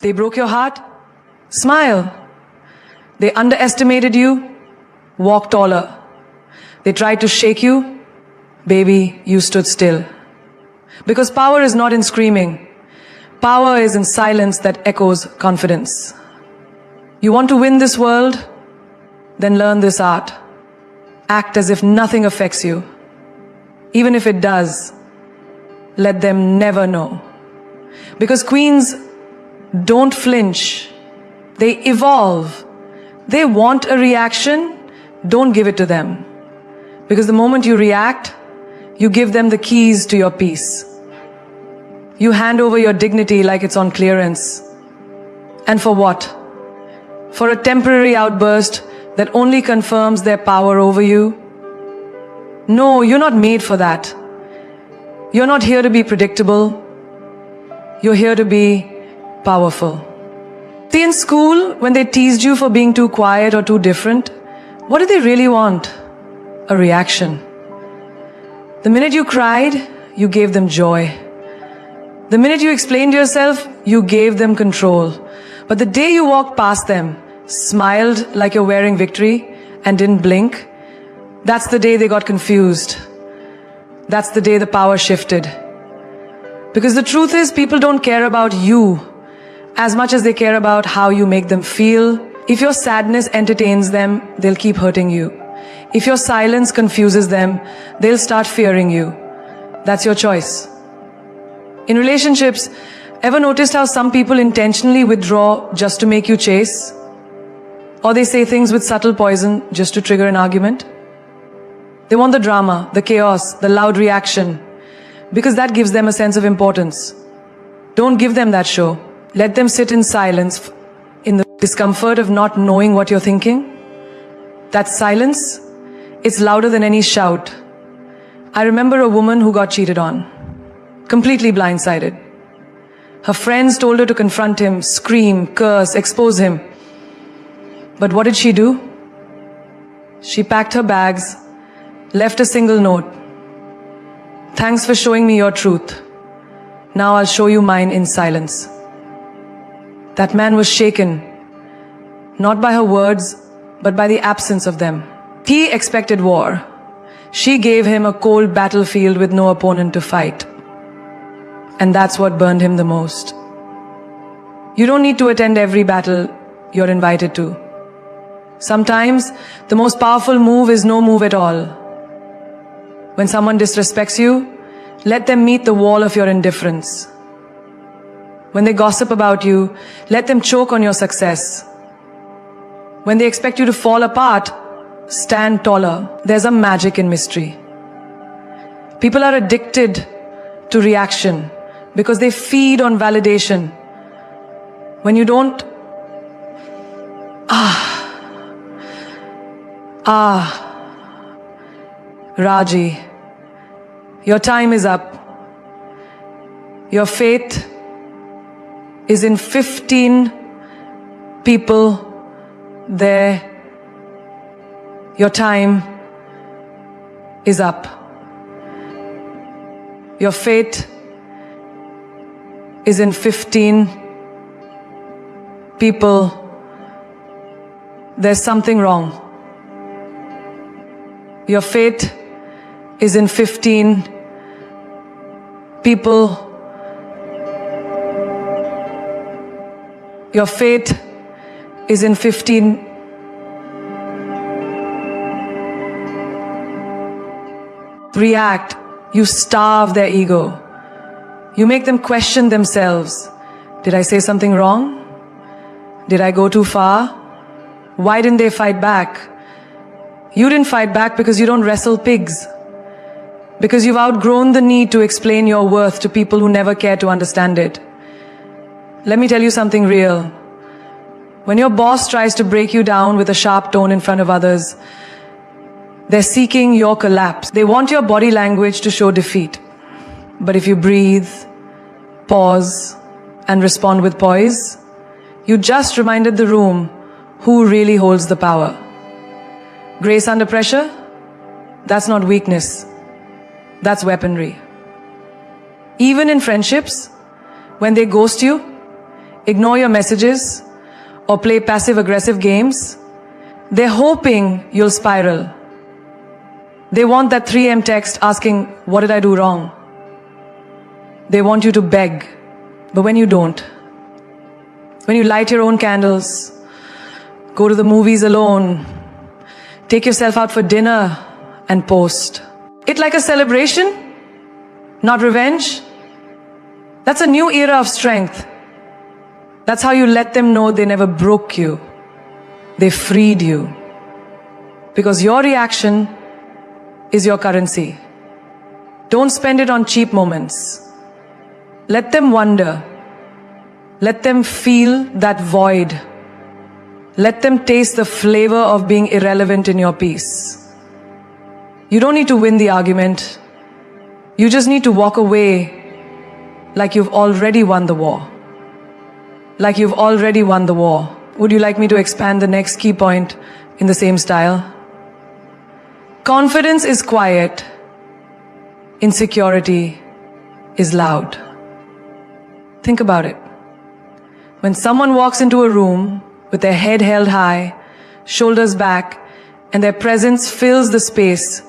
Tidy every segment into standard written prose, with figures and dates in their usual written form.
They broke your heart? Smile. They underestimated you? Walk taller. They tried to shake you? Baby, you stood still. Because power is not in screaming. Power is in silence that echoes confidence. You want to win this world? Then learn this art. Act as if nothing affects you. Even if it does, let them never know. Because queens don't flinch. They evolve. They want a reaction, don't give it to them. Because the moment you react, you give them the keys to your peace. You hand over your dignity like it's on clearance. And for what? For a temporary outburst that only confirms their power over you? No, you're not made for that. You're not here to be predictable. You're here to be powerful. See, in school, when they teased you for being too quiet or too different, what did they really want? A reaction. The minute you cried, you gave them joy. The minute you explained yourself, you gave them control. But the day you walked past them, smiled like you're wearing victory, and didn't blink, that's the day they got confused. That's the day the power shifted. Because the truth is, people don't care about you as much as they care about how you make them feel. If your sadness entertains them, they'll keep hurting you. If your silence confuses them, they'll start fearing you. That's your choice. In relationships, ever noticed how some people intentionally withdraw just to make you chase? Or they say things with subtle poison just to trigger an argument? They want the drama, the chaos, the loud reaction, because that gives them a sense of importance. Don't give them that show. Let them sit in silence, in the discomfort of not knowing what you're thinking. That silence, it's louder than any shout. I remember a woman who got cheated on, completely blindsided. Her friends told her to confront him, scream, curse, expose him. But what did she do? She packed her bags, left a single note. Thanks for showing me your truth. Now I'll show you mine in silence. That man was shaken, not by her words, but by the absence of them. He expected war. She gave him a cold battlefield with no opponent to fight. And that's what burned him the most. You don't need to attend every battle you're invited to. Sometimes the most powerful move is no move at all. When someone disrespects you, let them meet the wall of your indifference. When they gossip about you, let them choke on your success. When they expect you to fall apart, stand taller. There's a magic in mystery. People are addicted to reaction because they feed on validation. When you don't, Raji, your time is up. Your fate is in 15 people there. Your time is up. Your fate is in 15 people. There's something wrong. Your fate is in 15 people. Your fate is in 15. React. You starve their ego. You make them question themselves. Did I say something wrong? Did I go too far? Why didn't they fight back? You didn't fight back because you don't wrestle pigs. Because you've outgrown the need to explain your worth to people who never care to understand it. Let me tell you something real. When your boss tries to break you down with a sharp tone in front of others, they're seeking your collapse. They want your body language to show defeat. But if you breathe, pause, and respond with poise, you just reminded the room who really holds the power. Grace under pressure? That's not weakness. That's weaponry. Even in friendships, when they ghost you, ignore your messages, or play passive-aggressive games, they're hoping you'll spiral. They want that 3 a.m. text asking, "What did I do wrong?" They want you to beg, but when you don't, when you light your own candles, go to the movies alone, take yourself out for dinner and post it like a celebration, not revenge, that's a new era of strength. That's how you let them know they never broke you. They freed you. Because your reaction is your currency. Don't spend it on cheap moments. Let them wonder. Let them feel that void. Let them taste the flavor of being irrelevant in your peace. You don't need to win the argument. You just need to walk away like you've already won the war. Like you've already won the war. Would you like me to expand the next key point in the same style? Confidence is quiet. Insecurity is loud. Think about it. When someone walks into a room with their head held high, shoulders back, and their presence fills the space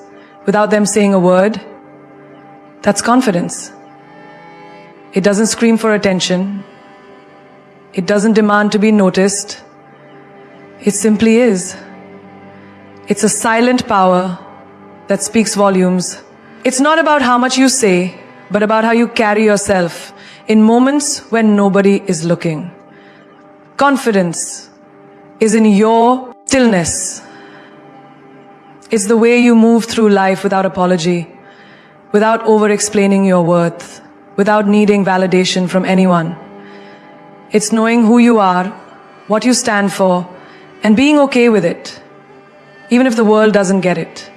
without them saying a word, that's confidence. It doesn't scream for attention. It doesn't demand to be noticed. It simply is. It's a silent power that speaks volumes. It's not about how much you say, but about how you carry yourself in moments when nobody is looking. Confidence is in your stillness. It's the way you move through life without apology, without over-explaining your worth, without needing validation from anyone. It's knowing who you are, what you stand for, and being okay with it, even if the world doesn't get it.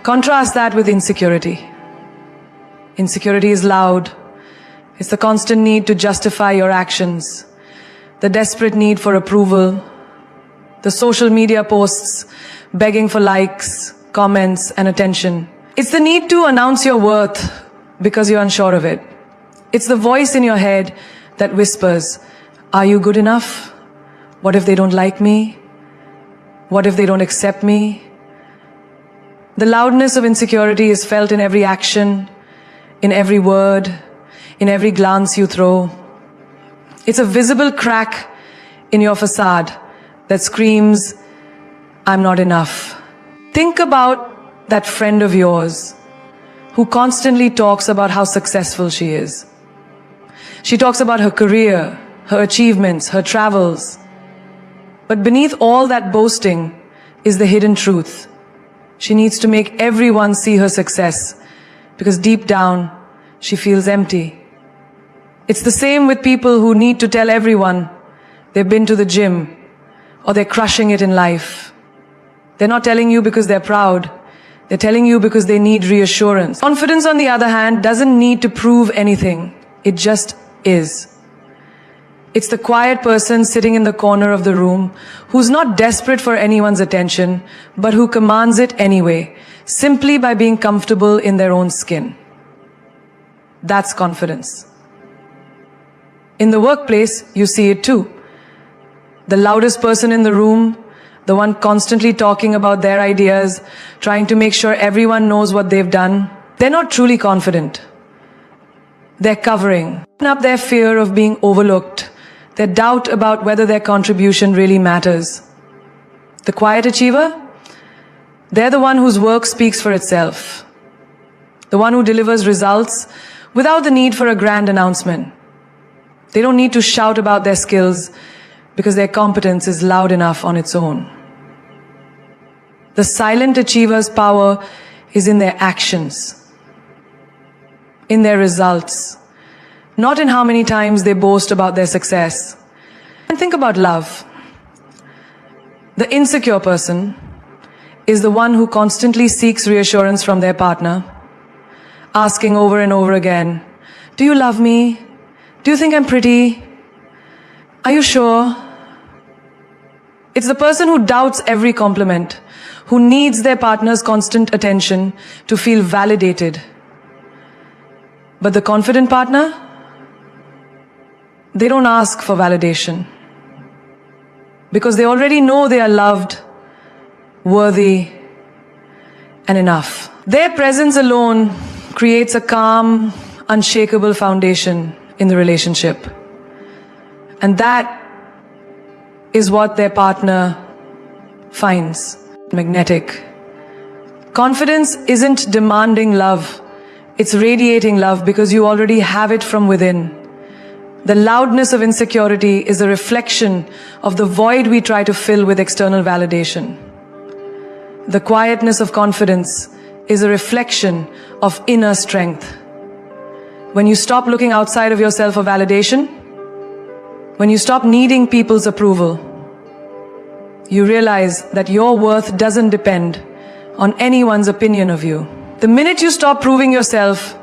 Contrast that with insecurity. Insecurity is loud. It's the constant need to justify your actions, the desperate need for approval, the social media posts begging for likes, comments, and attention. It's the need to announce your worth because you're unsure of it. It's the voice in your head that whispers, "Are you good enough? What if they don't like me? What if they don't accept me?" The loudness of insecurity is felt in every action, in every word, in every glance you throw. It's a visible crack in your facade that screams, "I'm not enough." Think about that friend of yours who constantly talks about how successful she is. She talks about her career, her achievements, her travels. But beneath all that boasting is the hidden truth. She needs to make everyone see her success because deep down, she feels empty. It's the same with people who need to tell everyone they've been to the gym or they're crushing it in life. They're not telling you because they're proud. They're telling you because they need reassurance. Confidence, on the other hand, doesn't need to prove anything. It just is. It's the quiet person sitting in the corner of the room who's not desperate for anyone's attention, but who commands it anyway, simply by being comfortable in their own skin. That's confidence. In the workplace, you see it too. The loudest person in the room, the one constantly talking about their ideas, trying to make sure everyone knows what they've done, they're not truly confident. They're covering up their fear of being overlooked, their doubt about whether their contribution really matters. The quiet achiever, they're the one whose work speaks for itself. The one who delivers results without the need for a grand announcement. They don't need to shout about their skills because their competence is loud enough on its own. The silent achiever's power is in their actions, in their results, not in how many times they boast about their success. And think about love. The insecure person is the one who constantly seeks reassurance from their partner, asking over and over again, "Do you love me? Do you think I'm pretty? Are you sure?" It's the person who doubts every compliment, who needs their partner's constant attention to feel validated. But the confident partner, they don't ask for validation because they already know they are loved, worthy, and enough. Their presence alone creates a calm, unshakable foundation in the relationship. And that is what their partner finds magnetic. Confidence isn't demanding love, it's radiating love because you already have it from within. The loudness of insecurity is a reflection of the void we try to fill with external validation. The quietness of confidence is a reflection of inner strength. When you stop looking outside of yourself for validation, when you stop needing people's approval, you realize that your worth doesn't depend on anyone's opinion of you. The minute you stop proving yourself,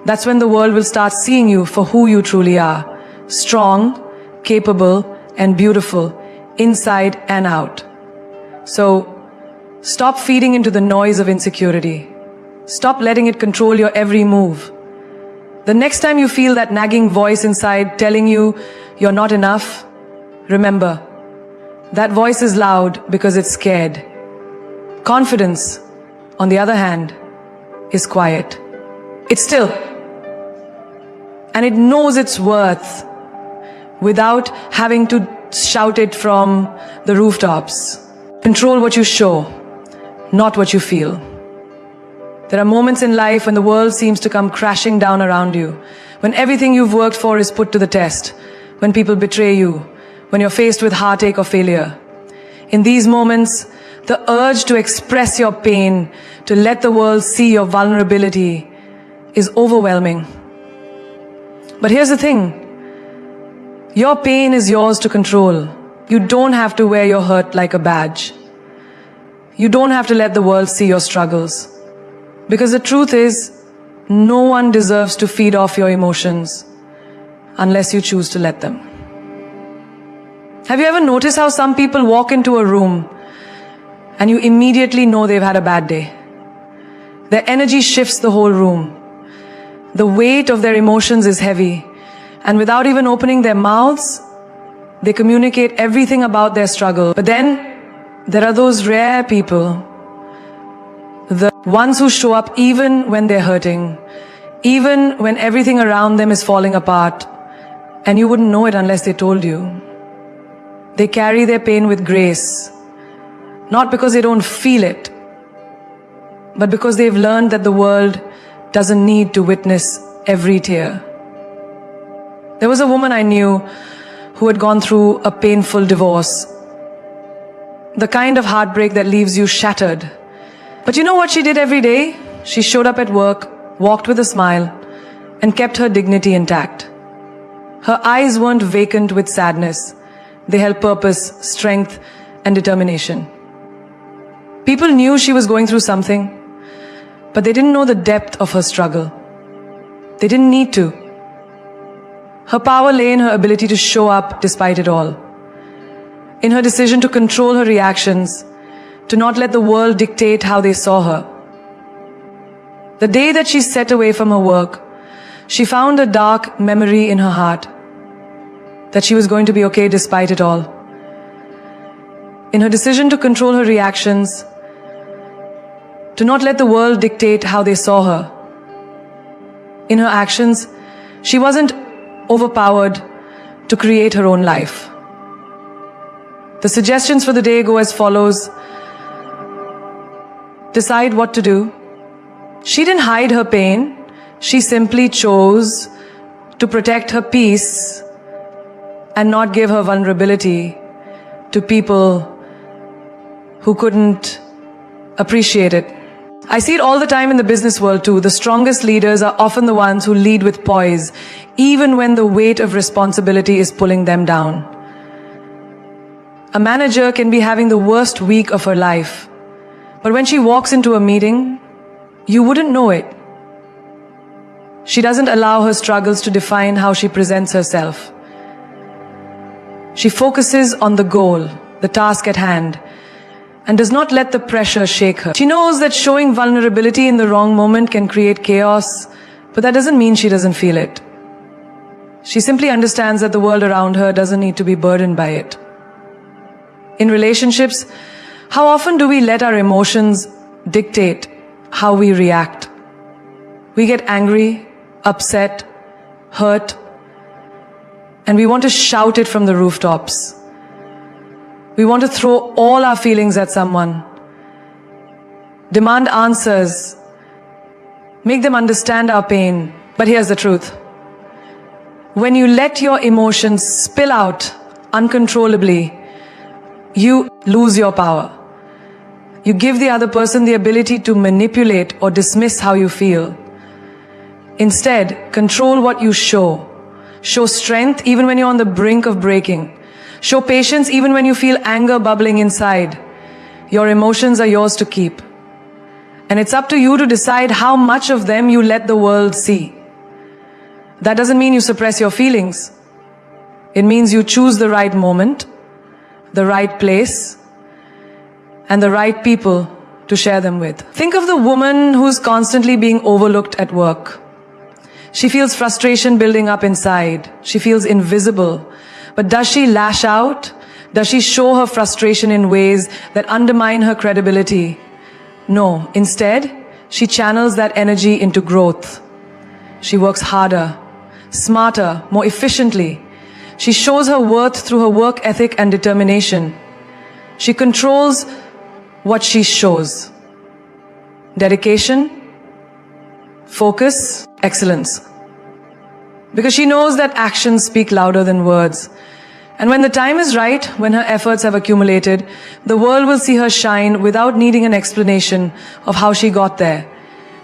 that's when the world will start seeing you for who you truly are. Strong, capable, and beautiful, inside and out. So, stop feeding into the noise of insecurity. Stop letting it control your every move. The next time you feel that nagging voice inside telling you you're not enough, remember, that voice is loud because it's scared. Confidence, on the other hand, is quiet. It's still. And it knows its worth without having to shout it from the rooftops. Control what you show, not what you feel. There are moments in life when the world seems to come crashing down around you, when everything you've worked for is put to the test, when people betray you, when you're faced with heartache or failure. In these moments, the urge to express your pain, to let the world see your vulnerability, is overwhelming. But here's the thing. Your pain is yours to control. You don't have to wear your hurt like a badge. You don't have to let the world see your struggles. Because the truth is, no one deserves to feed off your emotions unless you choose to let them. Have you ever noticed how some people walk into a room and you immediately know they've had a bad day? Their energy shifts the whole room. The weight of their emotions is heavy, and without even opening their mouths, they communicate everything about their struggle. But then, there are those rare people, the ones who show up even when they're hurting, even when everything around them is falling apart, and you wouldn't know it unless they told you. They carry their pain with grace, not because they don't feel it, but because they've learned that the world doesn't need to witness every tear. There was a woman I knew who had gone through a painful divorce. The kind of heartbreak that leaves you shattered. But you know what she did every day? She showed up at work, walked with a smile, and kept her dignity intact. Her eyes weren't vacant with sadness. They held purpose, strength, and determination. People knew she was going through something, but they didn't know the depth of her struggle. They didn't need to. Her power lay in her ability to show up despite it all. In her decision to control her reactions, to not let the world dictate how they saw her. The day that she set away from her work, she found a dark memory in her heart that she was going to be okay despite it all. In her decision to control her reactions, to not let the world dictate how they saw her. In her actions, she wasn't overpowered to create her own life. The suggestions for the day go as follows. Decide what to do. She didn't hide her pain. She simply chose to protect her peace and not give her vulnerability to people who couldn't appreciate it. I see it all the time in the business world too. The strongest leaders are often the ones who lead with poise, even when the weight of responsibility is pulling them down. A manager can be having the worst week of her life, but when she walks into a meeting, you wouldn't know it. She doesn't allow her struggles to define how she presents herself. She focuses on the goal, the task at hand, and does not let the pressure shake her. She knows that showing vulnerability in the wrong moment can create chaos, but that doesn't mean she doesn't feel it. She simply understands that the world around her doesn't need to be burdened by it. In relationships, how often do we let our emotions dictate how we react? We get angry, upset, hurt, and we want to shout it from the rooftops. We want to throw all our feelings at someone, demand answers, make them understand our pain. But here's the truth. When you let your emotions spill out uncontrollably, you lose your power. You give the other person the ability to manipulate or dismiss how you feel. Instead, control what you show. Show strength even when you're on the brink of breaking. Show patience even when you feel anger bubbling inside. Your emotions are yours to keep. And it's up to you to decide how much of them you let the world see. That doesn't mean you suppress your feelings. It means you choose the right moment, the right place, and the right people to share them with. Think of the woman who's constantly being overlooked at work. She feels frustration building up inside. She feels invisible. But does she lash out? Does she show her frustration in ways that undermine her credibility? No. Instead, she channels that energy into growth. She works harder, smarter, more efficiently. She shows her worth through her work ethic and determination. She controls what she shows. Dedication, focus, excellence. Because she knows that actions speak louder than words. And when the time is right, when her efforts have accumulated, the world will see her shine without needing an explanation of how she got there.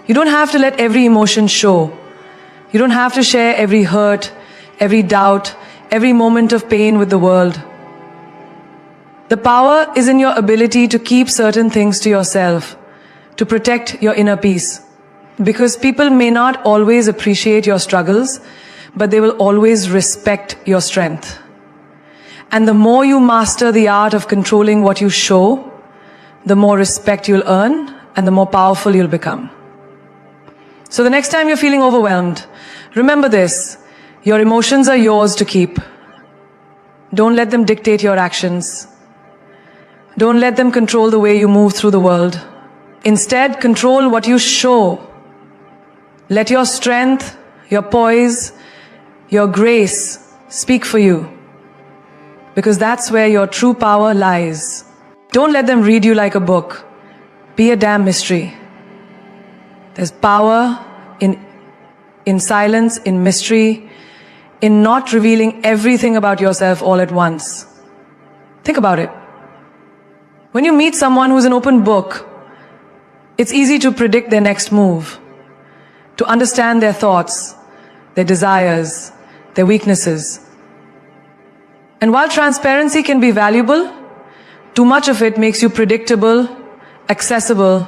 You don't have to let every emotion show. You don't have to share every hurt, every doubt, every moment of pain with the world. The power is in your ability to keep certain things to yourself, to protect your inner peace. Because people may not always appreciate your struggles, but they will always respect your strength. And the more you master the art of controlling what you show, the more respect you'll earn and the more powerful you'll become. So the next time you're feeling overwhelmed, remember this: your emotions are yours to keep. Don't let them dictate your actions. Don't let them control the way you move through the world. Instead, control what you show. Let your strength, your poise, your grace speak for you. Because that's where your true power lies. Don't let them read you like a book. Be a damn mystery. There's power in silence, in mystery, in not revealing everything about yourself all at once. Think about it. When you meet someone who's an open book, it's easy to predict their next move, to understand their thoughts, their desires, their weaknesses. And while transparency can be valuable, too much of it makes you predictable, accessible,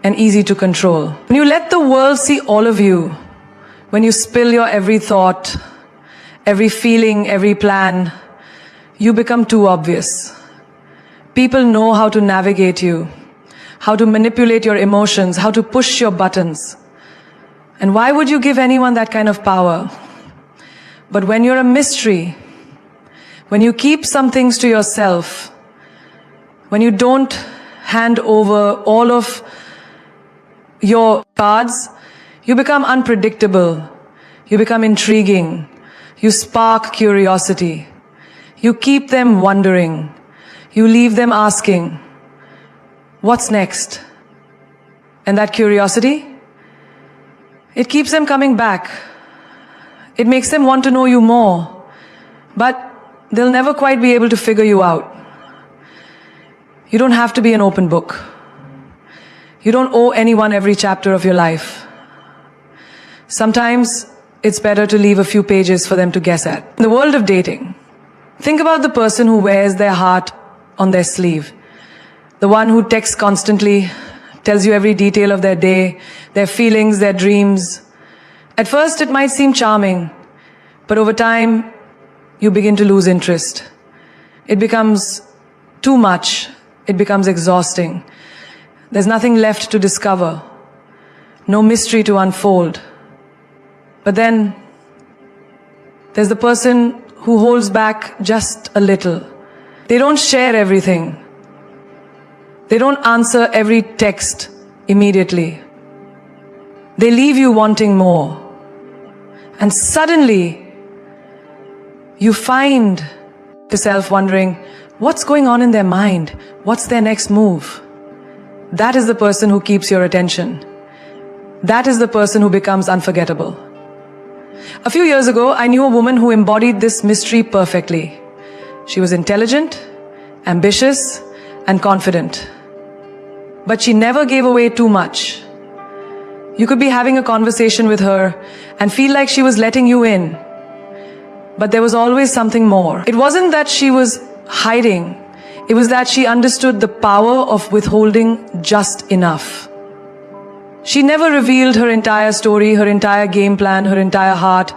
and easy to control. When you let the world see all of you, when you spill your every thought, every feeling, every plan, you become too obvious. People know how to navigate you, how to manipulate your emotions, how to push your buttons. And why would you give anyone that kind of power? But when you're a mystery, when you keep some things to yourself, when you don't hand over all of your cards, you become unpredictable, you become intriguing, you spark curiosity, you keep them wondering, you leave them asking, what's next? And that curiosity, it keeps them coming back. It makes them want to know you more, but they'll never quite be able to figure you out. You don't have to be an open book. You don't owe anyone every chapter of your life. Sometimes it's better to leave a few pages for them to guess at. In the world of dating, think about the person who wears their heart on their sleeve. The one who texts constantly, tells you every detail of their day, their feelings, their dreams. At first it might seem charming, but over time you begin to lose interest. It becomes too much. It becomes exhausting. There's nothing left to discover, no mystery to unfold. But then There's the person who holds back just a little. They don't share everything. They don't answer every text immediately. They leave you wanting more. And suddenly, you find yourself wondering, what's going on in their mind? What's their next move? That is the person who keeps your attention. That is the person who becomes unforgettable. A few years ago, I knew a woman who embodied this mystery perfectly. She was intelligent, ambitious, and confident. But she never gave away too much. You could be having a conversation with her and feel like she was letting you in. But there was always something more. It wasn't that she was hiding. It was that she understood the power of withholding just enough. She never revealed her entire story, her entire game plan, her entire heart,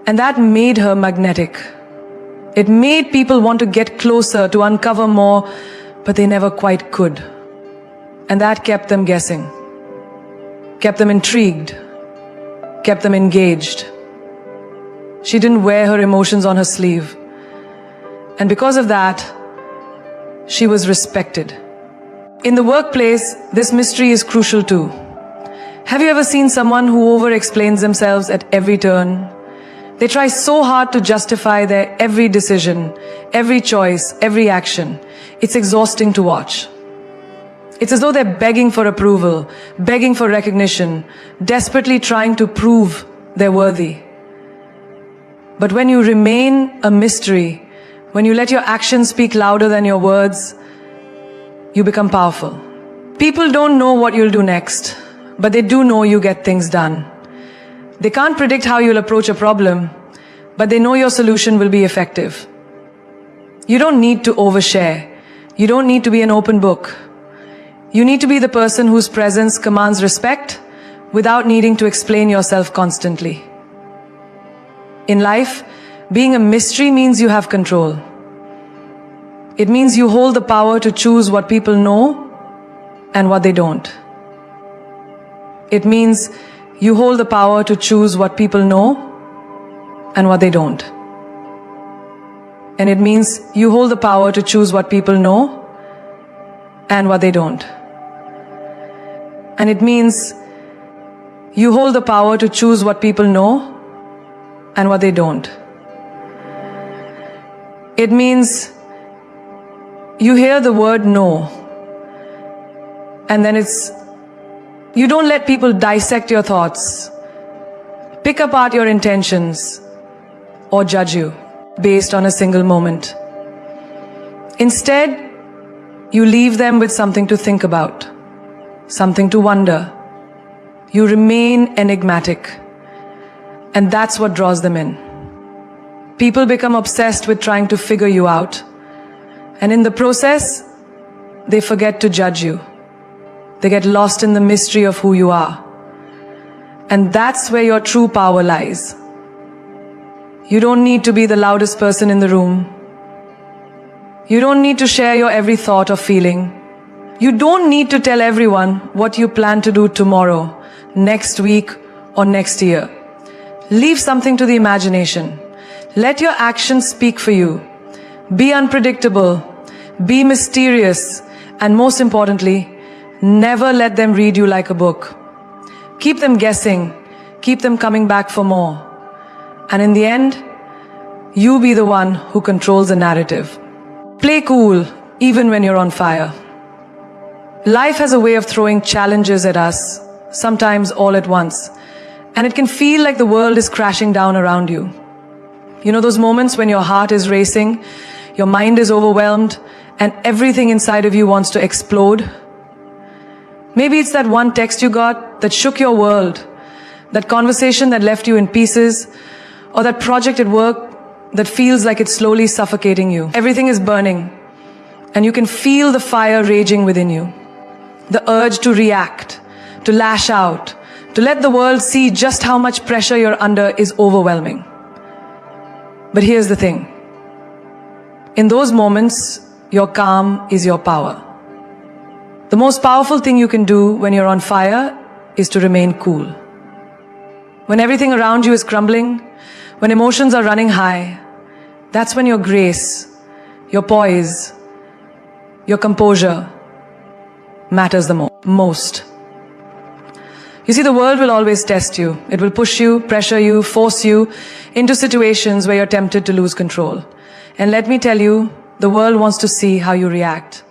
and that made her magnetic. It made people want to get closer, to uncover more, but they never quite could. And that kept them guessing, kept them intrigued, kept them engaged. She didn't wear her emotions on her sleeve. And because of that, she was respected. In the workplace, this mystery is crucial too. Have you ever seen someone who over-explains themselves at every turn? They try so hard to justify their every decision, every choice, every action. It's exhausting to watch. It's as though they're begging for approval, begging for recognition, desperately trying to prove they're worthy. But when you remain a mystery, when you let your actions speak louder than your words, you become powerful. People don't know what you'll do next, but they do know you get things done. They can't predict how you'll approach a problem, but they know your solution will be effective. You don't need to overshare. You don't need to be an open book. You need to be the person whose presence commands respect without needing to explain yourself constantly. In life, being a mystery means you have control. It means you hold the power to choose what people know and what they don't. It means you hold the power to choose what people know and what they don't. And it means you hold the power to choose what people know and what they don't. And it means you hold the power to choose what people know and what they don't. It means you hear the word no, and then you don't let people dissect your thoughts, pick apart your intentions, or judge you based on a single moment. Instead, you leave them with something to think about, something to wonder. You remain enigmatic, and that's what draws them in. People become obsessed with trying to figure you out, and in the process, they forget to judge you. They get lost in the mystery of who you are. And that's where your true power lies. You don't need to be the loudest person in the room. You don't need to share your every thought or feeling. You don't need to tell everyone what you plan to do tomorrow, next week, or next year. Leave something to the imagination. Let your actions speak for you. Be unpredictable, be mysterious, and most importantly, never let them read you like a book. Keep them guessing, keep them coming back for more. And in the end, you be the one who controls the narrative. Play cool, even when you're on fire. Life has a way of throwing challenges at us, sometimes all at once. And it can feel like the world is crashing down around you. You know those moments when your heart is racing, your mind is overwhelmed, and everything inside of you wants to explode? Maybe it's that one text you got that shook your world, that conversation that left you in pieces, or that project at work that feels like it's slowly suffocating you. Everything is burning, and you can feel the fire raging within you. The urge to react, to lash out, to let the world see just how much pressure you're under is overwhelming. But here's the thing. In those moments, your calm is your power. The most powerful thing you can do when you're on fire is to remain cool. When everything around you is crumbling, When emotions are running high, that's when your grace, your poise, your composure matters the most. You see, the world will always test you. It will push you, pressure you, force you into situations where you're tempted to lose control. And let me tell you, the world wants to see how you react.